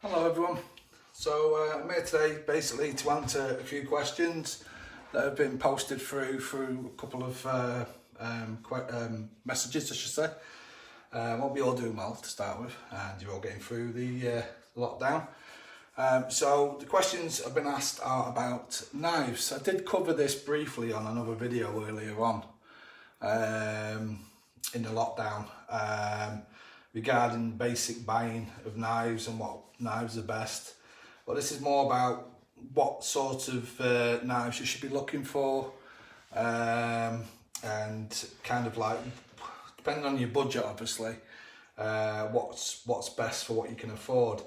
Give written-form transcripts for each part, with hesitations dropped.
Hello everyone. So I'm here today basically to answer a few questions that have been posted through a couple of messages, I should say. Hope you're all doing well to start with, and you're all getting through the lockdown. So the questions I've been asked are about knives. I did cover this briefly on another video earlier on in the lockdown. Regarding basic buying of knives and what knives are best. But this is more about what sort of knives you should be looking for, and kind of like, depending on your budget obviously, what's best for what you can afford.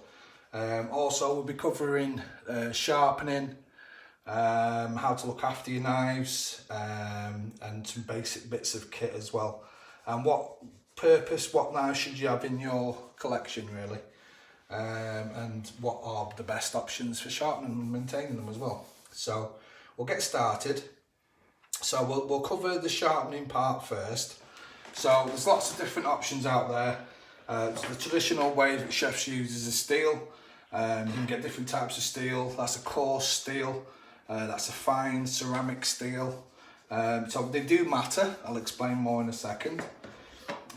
Also we'll be covering sharpening, how to look after your knives, and some basic bits of kit as well, and what knives should you have in your collection really, and what are the best options for sharpening and maintaining them as well. So we'll get started. So we'll cover the sharpening part first. So there's lots of different options out there. The traditional way that chefs use is steel. You can get different types of steel. That's a coarse steel, that's a fine ceramic steel. So they do matter. I'll explain more in a second.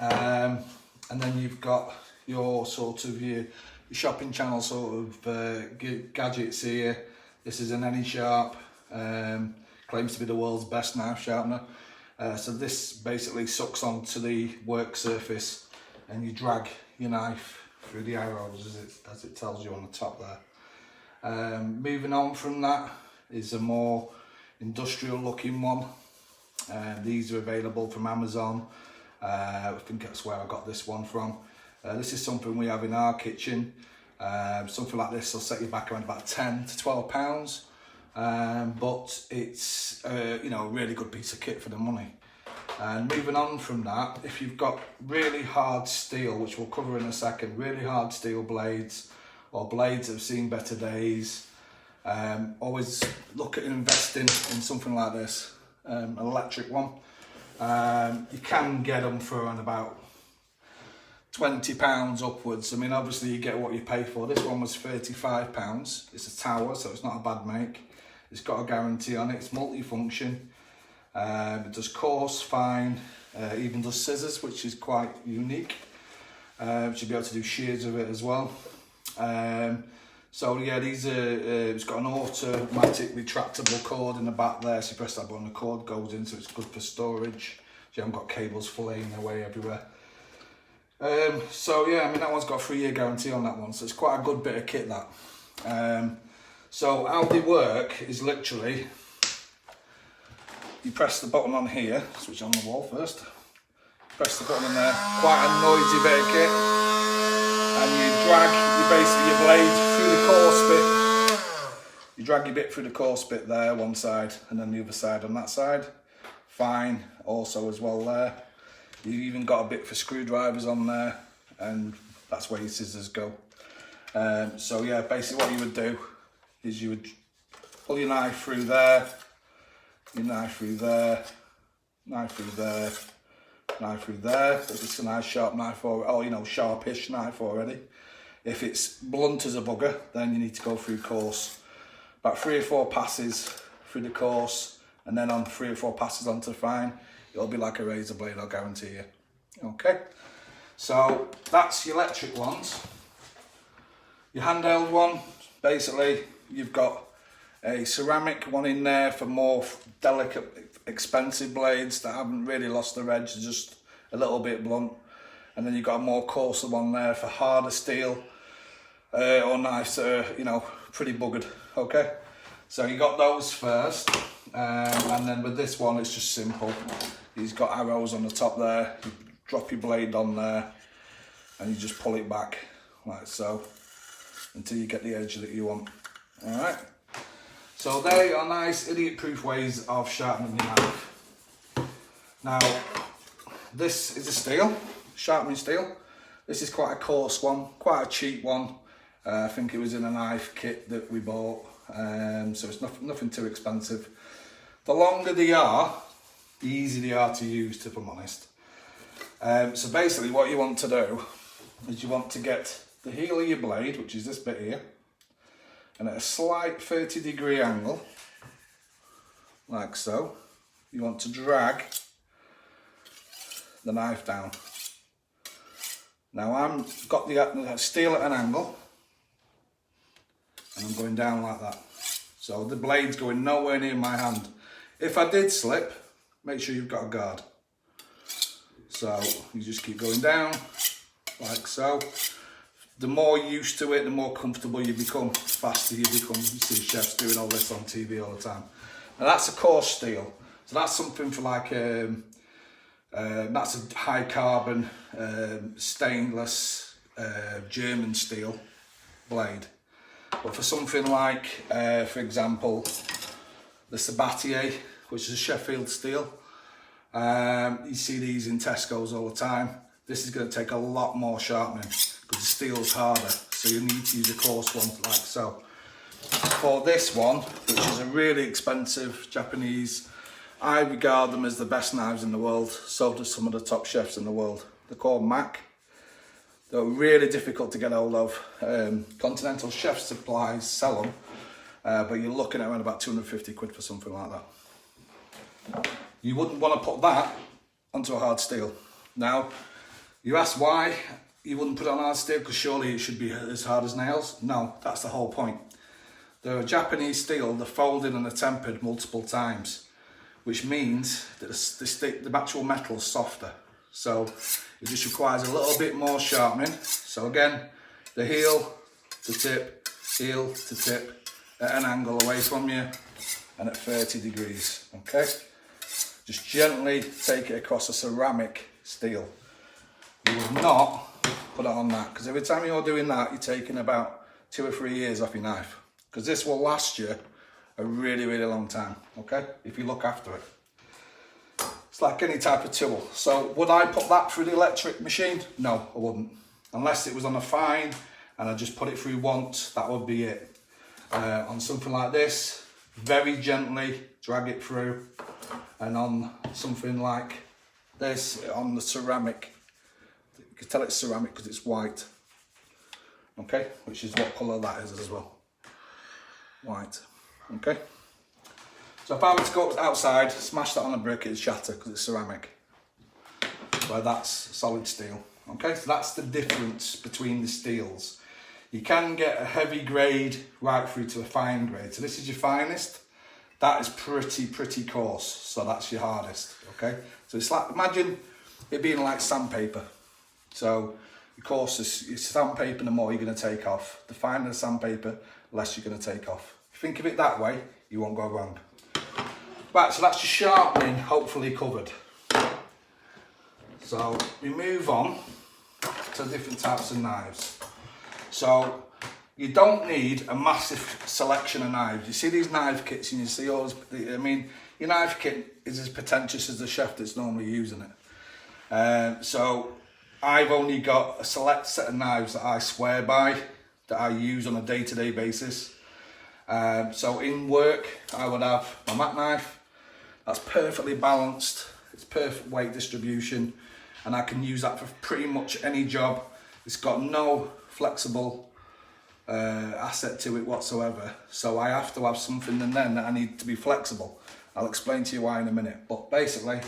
And then you've got your sort of your shopping channel sort of gadgets here. This is an Any-Sharp, claims to be the world's best knife sharpener. So this basically sucks onto the work surface and you drag your knife through the arrows as it tells you on the top there. Moving on from that is a more industrial looking one. These are available from Amazon. I think that's where I got this one from. This is something we have in our kitchen. Something like this will set you back around about £10 to £12, but it's a really good piece of kit for the money. And moving on from that, if you've got really hard steel, which we'll cover in a second, really hard steel blades or blades that have seen better days, always look at investing in something like this, an electric one. You can get them for around about £20 upwards. I mean, obviously you get what you pay for. This one was £35. It's a Tower, so it's not a bad make. It's got a guarantee on it. It's multifunction. It does coarse, fine, even does scissors, which is quite unique. Should be able to do shears with it as well. So yeah, these are, it's got an automatic retractable cord in the back there, so you press that button, the cord goes in, so it's good for storage. So you haven't got cables flaying away everywhere. So yeah, I mean, that one's got a 3-year guarantee on that one, so it's quite a good bit of kit, that. So how they work is literally, you press the button on here, switch on the wall first, press the button on there, quite a noisy bit of kit, and you drag your blade through the coarse bit. You drag your bit through the coarse bit there, one side, and then the other side on that side. Fine, also as well there. You've even got a bit for screwdrivers on there, and that's where your scissors go. So yeah, basically what you would do is you would pull your knife through there, your knife through there, knife through there, knife through there. If it's a nice sharp knife or sharpish knife already. If it's blunt as a bugger, then you need to go through coarse. About 3 or 4 passes through the coarse, and then on 3 or 4 passes onto fine. It'll be like a razor blade, I'll guarantee you. Okay, so that's your electric ones. Your handheld one, basically you've got a ceramic one in there for more delicate, expensive blades that haven't really lost their edge, just a little bit blunt. And then you've got a more coarser one there for harder steel, or knives that are, pretty buggered. Okay, so you got those first, and then with this one it's just simple. He's got arrows on the top there. You drop your blade on there, and you just pull it back like so until you get the edge that you want. All right. So they are nice idiot-proof ways of sharpening your knife. Now, this is a steel, sharpening steel. This is quite a coarse one, quite a cheap one. I think it was in a knife kit that we bought, so it's nothing too expensive. The longer they are, the easier they are to use, if I'm honest. So basically what you want to do is you want to get the heel of your blade, which is this bit here, and at a slight 30-degree angle, like so, you want to drag the knife down. Now I've got the steel at an angle, and I'm going down like that. So the blade's going nowhere near my hand. If I did slip, make sure you've got a guard. So you just keep going down, like so. The more used to it, the more comfortable you become, the faster you become. You see chefs doing all this on TV all the time. Now that's a coarse steel. So that's something for like, that's a high carbon, stainless, German steel blade. But for something like, for example, the Sabatier, which is a Sheffield steel, you see these in Tesco's all the time. This is going to take a lot more sharpening because the steel's harder, so you need to use a coarse one like so. For this one, which is a really expensive Japanese, I regard them as the best knives in the world. So do some of the top chefs in the world. They're called Mac. They're really difficult to get hold of. Continental Chef Supplies sell them, but you're looking at around about 250 quid for something like that. You wouldn't want to put that onto a hard steel. Now, you ask why you wouldn't put it on hard steel, because surely it should be as hard as nails. No, that's the whole point. They're a Japanese steel, they're folded and they're tempered multiple times, which means that the actual metal's softer. So it just requires a little bit more sharpening. So again, the heel to tip, at an angle away from you and at 30 degrees, okay? Just gently take it across a ceramic steel. You would not put it on that, because every time you're doing that, you're taking about 2 or 3 years off your knife, because this will last you a really, really long time, okay? If you look after it. It's like any type of tool. So would I put that through the electric machine? No, I wouldn't. Unless it was on a fine and I just put it through once, that would be it. On something like this, very gently drag it through. And on something like this, on the ceramic, you can tell it's ceramic because it's white. Okay, which is what colour that is as well. White. Okay. So if I were to go outside, smash that on a brick, it'd shatter because it's ceramic. Where that's solid steel. Okay, so that's the difference between the steels. You can get a heavy grade right through to a fine grade. So this is your finest. That is pretty coarse. So that's your hardest. Okay, so it's like, imagine it being like sandpaper. So the coarsest your sandpaper, the more you're going to take off. The finer the sandpaper, the less you're going to take off. If you think of it that way, you won't go wrong. Right, so that's your sharpening hopefully covered. So we move on to different types of knives. So you don't need a massive selection of knives. You see these knife kits and you see all this, I mean, your knife kit is as pretentious as the chef that's normally using it. So I've only got a select set of knives that I swear by, that I use on a day-to-day basis. So in work, I would have my Mac knife. That's perfectly balanced. It's perfect weight distribution, and I can use that for pretty much any job. It's got no flexible asset to it whatsoever. So I have to have something and then that I need to be flexible. I'll explain to you why in a minute. But basically,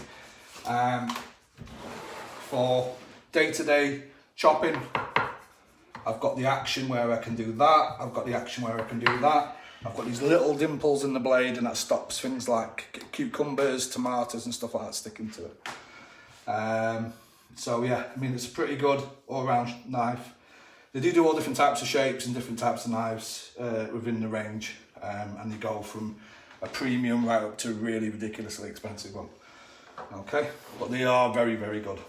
for day-to-day chopping, I've got the action where I can do that. I've got the action where I can do that. I've got these little dimples in the blade, and that stops things like cucumbers, tomatoes and stuff like that sticking to it. So yeah, I mean, it's a pretty good all-round knife. They do all different types of shapes and different types of knives within the range, and they go from a premium right up to a really ridiculously expensive one. Okay, but they are very, very good.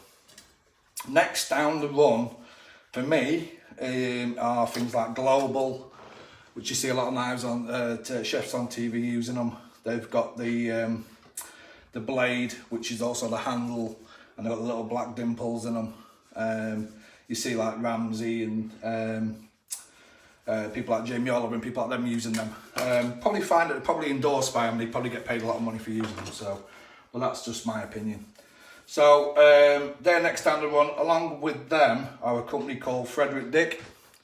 Next down the run for me are things like Global, which you see a lot of knives on chefs on TV using them. They've got the blade, which is also the handle, and they've got the little black dimples in them. You see like Ramsey and people like Jamie Oliver and people like them using them. Probably find it, probably endorsed by them. They probably get paid a lot of money for using them. So, well, that's just my opinion. So they're next down the run. Along with them are a company called Frederick Dick.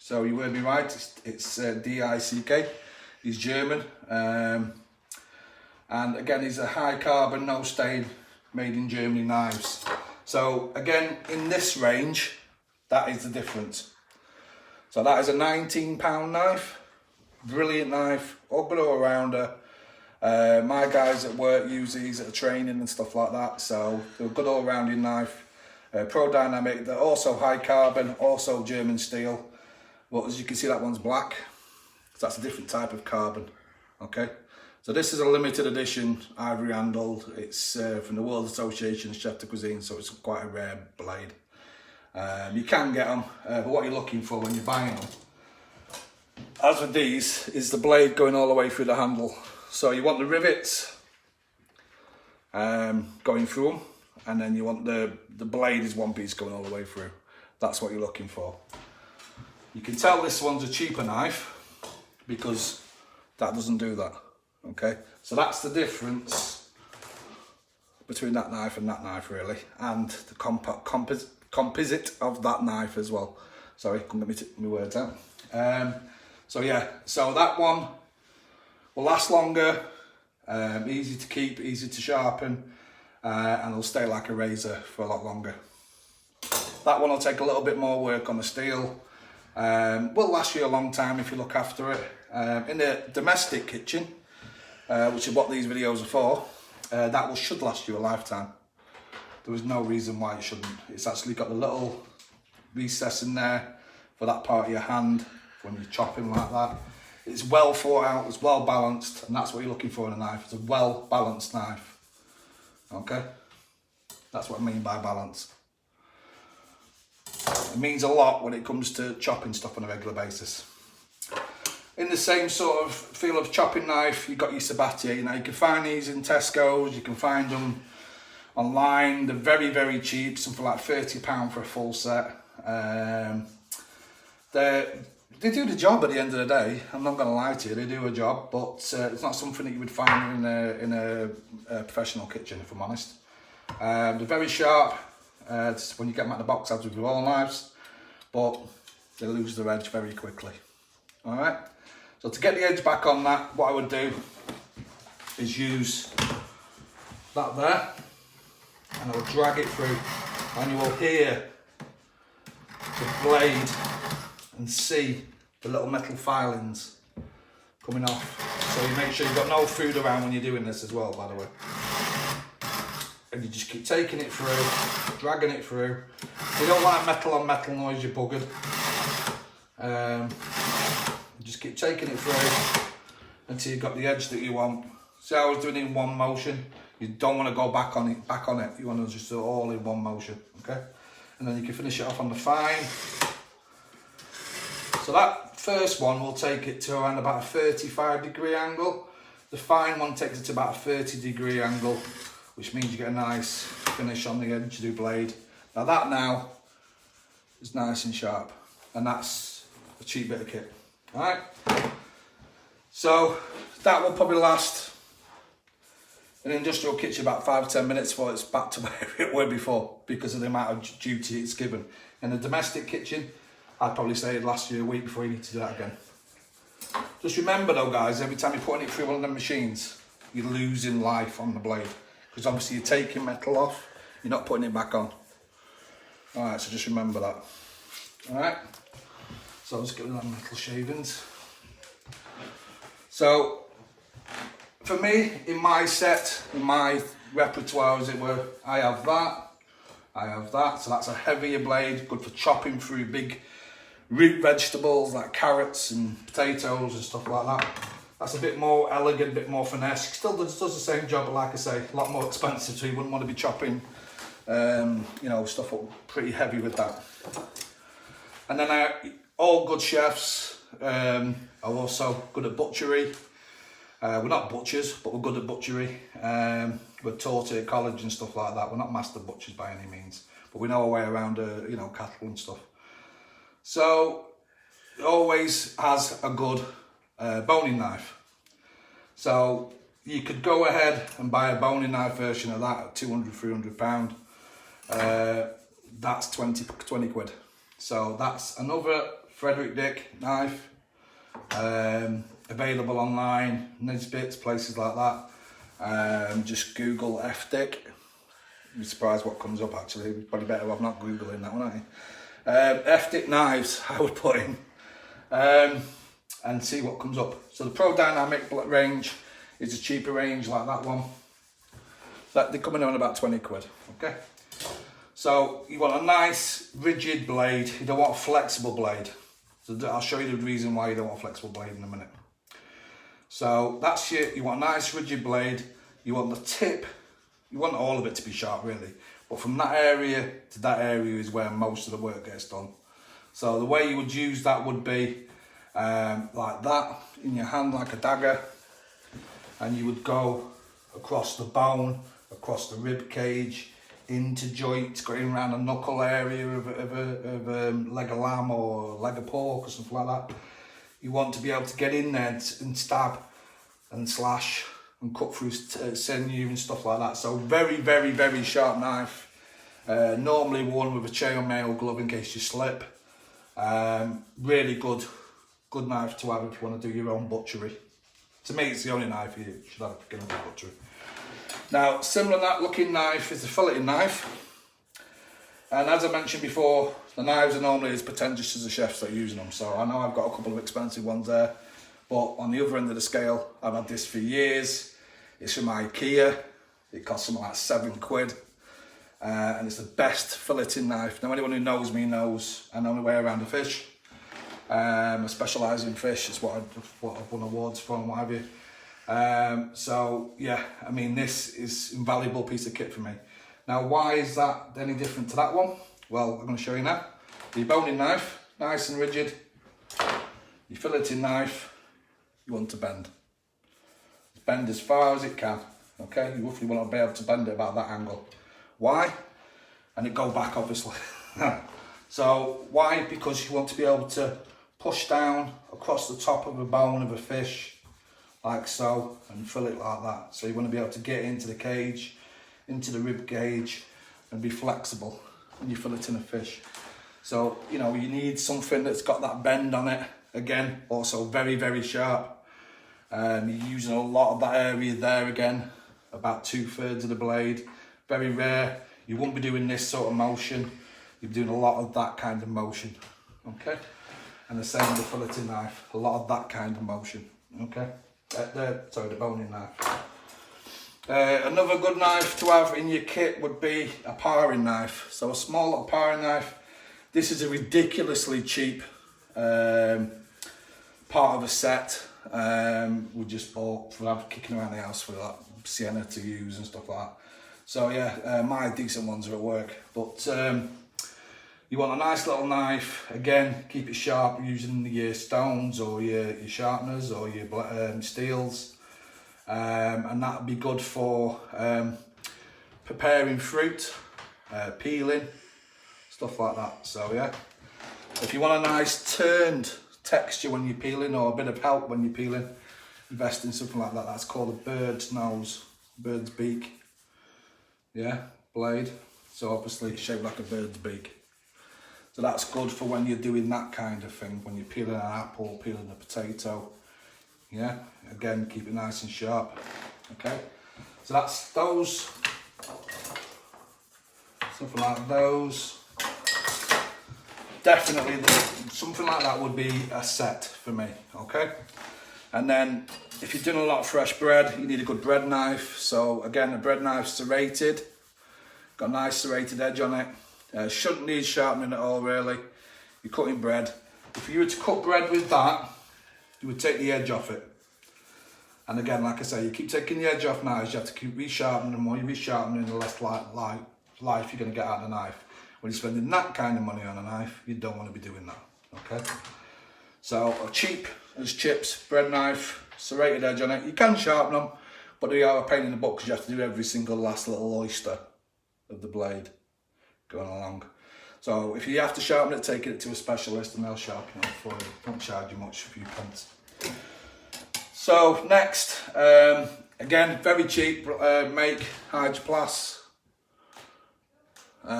So you heard me right, it's D-I-C-K. He's German. And again, he's a high carbon, no stain, made in Germany knives. So again, in this range, that is the difference. So that is a £19 knife, brilliant knife, all good all rounder. My guys at work use these at training and stuff like that, so they're a good all rounding knife. Pro Dynamic, they're also high carbon, also German steel. But as you can see, that one's black, so that's a different type of carbon. Okay, so this is a limited edition ivory handled. It's from the World Association of Chef de Cuisine, so it's quite a rare blade. You can get them, but what you're looking for when you're buying them, as with these, is the blade going all the way through the handle. So you want the rivets going through them, and then you want the blade is one piece going all the way through. That's what you're looking for. You can tell this one's a cheaper knife because that doesn't do that. Okay, so that's the difference between that knife and that knife, really, and the composite of that knife as well. Sorry, couldn't get my words out. So yeah, so that one will last longer, easy to keep, easy to sharpen, and it'll stay like a razor for a lot longer. That one will take a little bit more work on the steel, will last you a long time if you look after it. In a domestic kitchen, which is what these videos are for, that should last you a lifetime. There is no reason why it shouldn't. It's actually got the little recess in there for that part of your hand when you're chopping like that. It's well thought out, it's well balanced, and that's what you're looking for in a knife. It's a well balanced knife. Okay? That's what I mean by balance. It means a lot when it comes to chopping stuff on a regular basis. In the same sort of feel of chopping knife, you've got your Sabatier. You know, you can find these in Tesco's, you can find them online. They're very, very cheap, something like £30 for a full set. They do the job at the end of the day. I'm not going to lie to you, they do a job, but it's not something that you would find in a professional kitchen, if I'm honest. They're very sharp when you get them out of the box, as with all knives, but they lose their edge very quickly. All right. So to get the edge back on that, what I would do is use that there, and I will drag it through, and you will hear the blade and see the little metal filings coming off. So you make sure you've got no food around when you're doing this as well, by the way. And you just keep taking it through, dragging it through. You don't want a metal on metal noise, you're buggered. Just keep taking it through until you've got the edge that you want. See how I was doing it in one motion? You don't want to go back on it. You want to just do it all in one motion, okay? And then you can finish it off on the fine. So that first one will take it to around about a 35-degree angle. The fine one takes it to about a 30-degree angle, which means you get a nice finish on the edge of the blade. Now that now is nice and sharp, and that's a cheap bit of kit. Alright, so that will probably last in an industrial kitchen about 5 to 10 minutes before it's back to where it were before, because of the amount of duty it's given. In a domestic kitchen, I'd probably say it'd last you a week before you need to do that again. Just remember though guys, every time you're putting it through one of the machines, you're losing life on the blade, because obviously you're taking metal off, you're not putting it back on. Alright, so just remember that. Alright. So I'll just get rid of them metal shavings. So, for me, in my set, in my repertoire as it were, I have that, so that's a heavier blade, good for chopping through big root vegetables like carrots and potatoes and stuff like that. That's a bit more elegant, a bit more finesse. Still does the same job, but like I say, a lot more expensive, so you wouldn't want to be chopping you know, stuff up pretty heavy with that. And then all good chefs are also good at butchery. We're not butchers, but we're good at butchery. We're taught at college and stuff like that. We're not master butchers by any means, but we know our way around, you know, cattle and stuff. So it always has a good boning knife. So you could go ahead and buy a boning knife version of that at £200–300. That's 20 quid. So that's another Frederick Dick knife, available online, Nisbets, places like that. Just Google F-Dick. You'd be surprised what comes up actually. Probably better off not Googling that one, aren't you? F-Dick knives, I would put in, and see what comes up. So the Pro Dynamic range is a cheaper range like that one. They're coming in about 20 quid, okay? So you want a nice rigid blade, you don't want a flexible blade. So I'll show you the reason why you don't want a flexible blade in a minute. So that's you want a nice rigid blade, you want the tip, you want all of it to be sharp really, but from that area to that area is where most of the work gets done. So the way you would use that would be like that, in your hand like a dagger, and you would go across the bone, across the rib cage, into joints, going around a knuckle area of leg of lamb or leg of pork or something like that. You want to be able to get in there and stab and slash and cut through sinew and stuff like that. So very, very, very sharp knife. Normally worn with a chainmail glove in case you slip. Really good knife to have if you want to do your own butchery. To me, it's the only knife you should have if you're going to do butchery. Now, similar to that looking knife is the filleting knife. And as I mentioned before, the knives are normally as pretentious as the chefs that are using them. So I know I've got a couple of expensive ones there. But on the other end of the scale, I've had this for years. It's from IKEA. It costs something like 7 quid. And it's the best filleting knife. Now, anyone who knows me knows I know my way around a fish. I specialise in fish. It's what I've won awards for and what have you. So yeah, I mean, this is an invaluable piece of kit for me. Now, why is that any different to that one? Well, I'm going to show you now. The boning knife, nice and rigid. Your filleting knife, you want to bend. Bend as far as it can, okay? You roughly want to be able to bend it about that angle. Why? And it go back, obviously. So, why? Because you want to be able to push down across the top of a bone of a fish, like so, and fill it like that. So you want to be able to get into the cage, into the rib cage, and be flexible when you filleting a fish. So, you know, you need something that's got that bend on it. Again, also very, very sharp. You're using a lot of that area there again, about 2/3 of the blade. Very rare. You won't be doing this sort of motion. You're doing a lot of that kind of motion, okay? And the same with the filleting knife, a lot of that kind of motion, okay? The boning knife. Another good knife to have in your kit would be a paring knife. So a small little paring knife. This is a ridiculously cheap part of a set. We just bought for kicking around the house for that Sienna to use and stuff like that. So yeah, my decent ones are at work. But you want a nice little knife. Again, keep it sharp using your stones or your sharpeners or your steels. And that would be good for preparing fruit, peeling, stuff like that. So yeah, if you want a nice turned texture when you're peeling or a bit of help when you're peeling, invest in something like that. That's called a bird's nose, bird's beak. Yeah, blade. So obviously it's shaped like a bird's beak. So that's good for when you're doing that kind of thing, when you're peeling an apple, peeling a potato. Yeah, again, keep it nice and sharp. Okay, so that's those. Something like those. Definitely something like that would be a set for me, okay? And then if you're doing a lot of fresh bread, you need a good bread knife. So again, the bread knife's serrated, got a nice serrated edge on it. Shouldn't need sharpening at all really. You're cutting bread. If you were to cut bread with that, you would take the edge off it. And again, like I say, you keep taking the edge off knives, you have to keep resharpening, and the more you resharpening, the less life you're going to get out of the knife. When you're spending that kind of money on a knife, you don't want to be doing that, okay? So a cheap as chips bread knife, serrated edge on it. You can sharpen them, but they are a pain in the butt because you have to do every single last little oyster of the blade going along. So if you have to sharpen it, take it to a specialist and they'll sharpen it for you. Don't charge you much, a few pence. So next, again, very cheap, make Hydroplas.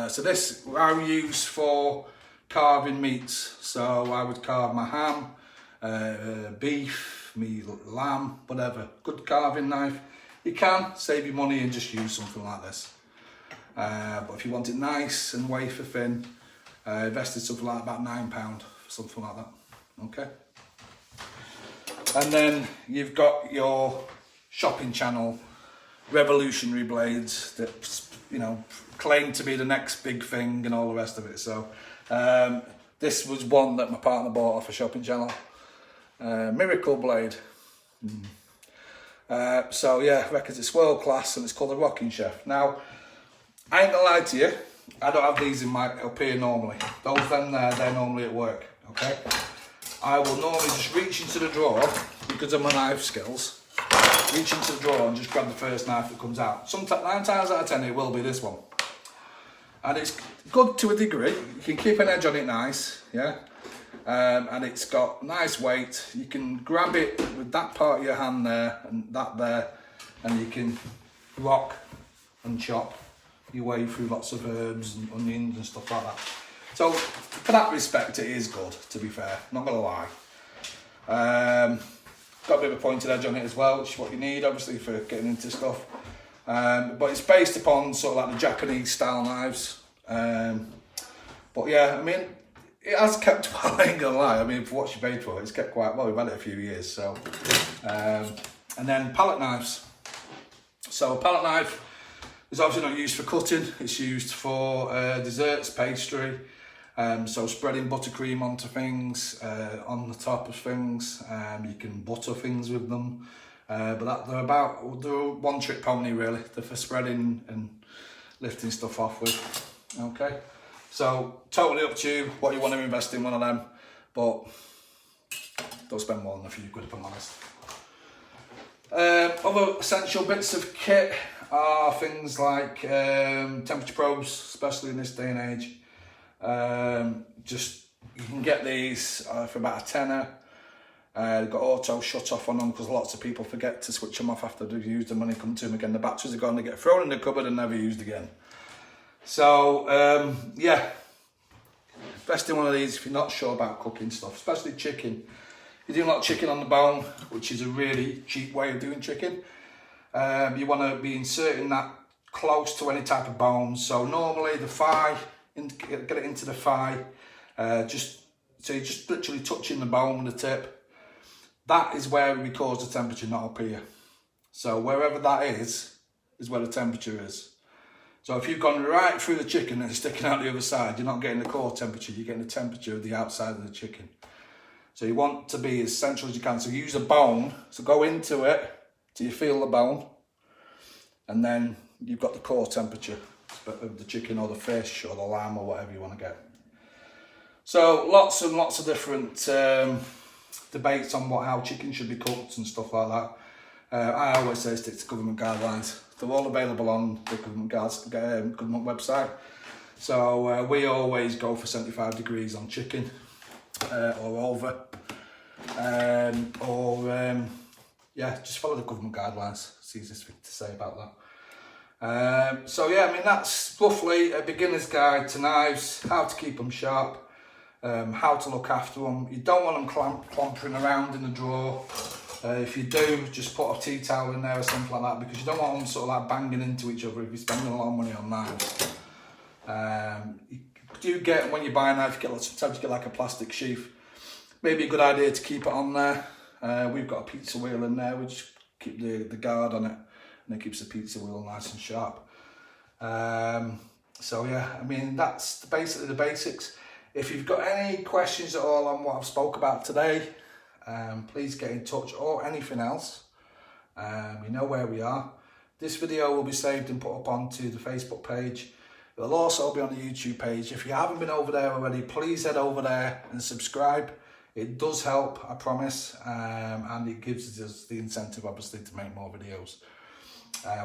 So this I use for carving meats. So I would carve my ham, beef, me lamb, whatever. Good carving knife. You can save your money and just use something like this. But if you want it nice and wafer thin, invested something like about £9 for something like that. Okay. And then you've got your shopping channel revolutionary blades that, you know, claim to be the next big thing and all the rest of it. So this was one that my partner bought off a shopping channel. Miracle blade. So yeah, I reckon it's world class, and it's called a Rocking Chef. Now, I ain't gonna lie to you, I don't have these in my up here normally. Those then they're normally at work. Okay, I will normally just reach into the drawer because of my knife skills. Reach into the drawer and just grab the first knife that comes out. Sometimes 9 times out of 10 it will be this one, and it's good to a degree. You can keep an edge on it nice, yeah. And it's got nice weight. You can grab it with that part of your hand there and that there, and you can rock and chop your way through lots of herbs and onions and stuff like that. So for that respect, it is good, to be fair, not gonna lie. Got a bit of a pointed edge on it as well, which is what you need obviously for getting into stuff. But it's based upon sort of like the Japanese style knives. But yeah, I mean, it has kept well, I ain't gonna lie. I mean, for what she paid for it, it's kept quite well. We've had it a few years, so. And then palette knives. So a palette knife is obviously not used for cutting. It's used for desserts, pastry. So spreading buttercream onto things, on the top of things. You can butter things with them. But they're a one-trick pony really. They're for spreading and lifting stuff off with. Okay. So totally up to you what you want to invest in one of them, but don't spend more than a few quid if I'm honest. Other essential bits of kit are things like temperature probes, especially in this day and age. You can get these for about a tenner. They've got auto shut off on them because lots of people forget to switch them off after they've used them. When they come to them again, the batteries are gone, they get thrown in the cupboard and never used again. So yeah, invest in one of these if you're not sure about cooking stuff, especially chicken. You're doing a lot of chicken on the bone, which is a really cheap way of doing chicken. You want to be inserting that close to any type of bone. So normally the thigh, get it into the thigh, so you're just literally touching the bone with the tip. That is where it records the temperature, not up here. So wherever that is where the temperature is. So if you've gone right through the chicken and it's sticking out the other side, you're not getting the core temperature, you're getting the temperature of the outside of the chicken. So you want to be as central as you can. So use a bone, so go into it till you feel the bone, and then you've got the core temperature of the chicken or the fish or the lamb or whatever you want to get. So lots and lots of different debates on how chicken should be cooked and stuff like that. I always say stick to government guidelines. They're all available on the government website. So we always go for 75 degrees on chicken or over. Yeah, just follow the government guidelines. It's the easiest thing to say about that. So yeah, I mean, that's roughly a beginner's guide to knives, how to keep them sharp, how to look after them. You don't want them clomping around in the drawer. If you do, just put a tea towel in there or something like that, because you don't want them sort of like banging into each other if you're spending a lot of money on knives. You do get, when you buy a knife, sometimes you get like a plastic sheath. Maybe a good idea to keep it on there. We've got a pizza wheel in there, which keep the guard on it, and it keeps the pizza wheel nice and sharp. So yeah, I mean, that's basically the basics. If you've got any questions at all on what I've spoke about today, please get in touch, or anything else. You know where we are. This video will be saved and put up onto the Facebook page. It'll also be on the YouTube page. If you haven't been over there already, please head over there and subscribe. It does help, I promise, and it gives us the incentive, obviously, to make more videos.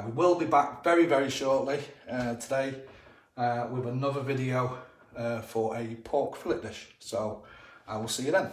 We will be back very, very shortly today with another video for a pork fillet dish. So I will see you then.